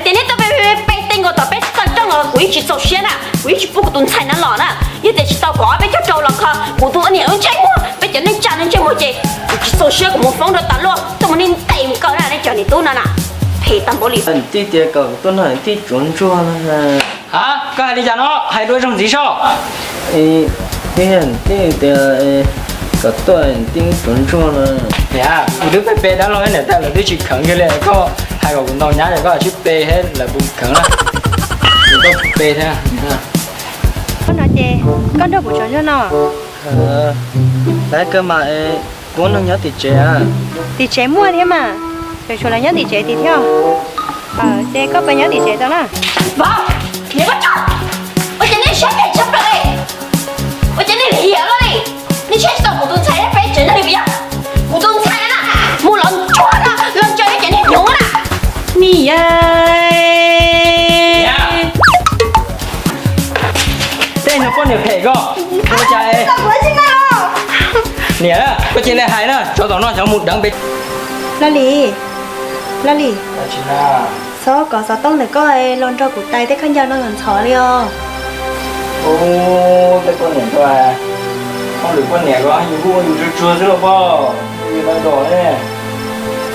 今天都被等我到被上涨了，回去做些啦，回去不顿菜能老呢，一得去到高被叫走了卡，我都年节目，被叫你家人节目节，去做些个么放着打落，怎么你带唔够啦？你叫你多呢啦，陪当不离。弟弟个都那弟准做了啊，刚才你讲了，还多种介绍。弟的个段丁准做了。呀，我都被背到了，那带了都去啃去了，个还有运动员就个去背hết là bụng啃了，你个背它，你看。con nói chị con đâu có cho nó Đấy cơ mà cuốn nó nhớ thì trẻ à. thì chế mua thế mà rồi chỗ là nhớ thì chế thì theo chị có bao nhiêu thì chế đó nè vâng你个叫，我今天先给吃不了嘞，我今天离了嘞，你去到古顿菜被整那里不要，古顿菜啦，木狼抓啦，狼叫你今天牛啦，你呀。đây nó có nhiều thể cơ, cô trai. Nè, có trên này hay nè, cho tao nó cho một đằng bịch. Lali Lali Chị là. sao có sao tông để có ai lon cho cụ tay thế khăn giao nó ngẩn chó liền. Ô, cái con này thôi à. Không được con này có, nhiều vui, nhiều chua chua chứ đâu bao. Như nó đỏ đấy.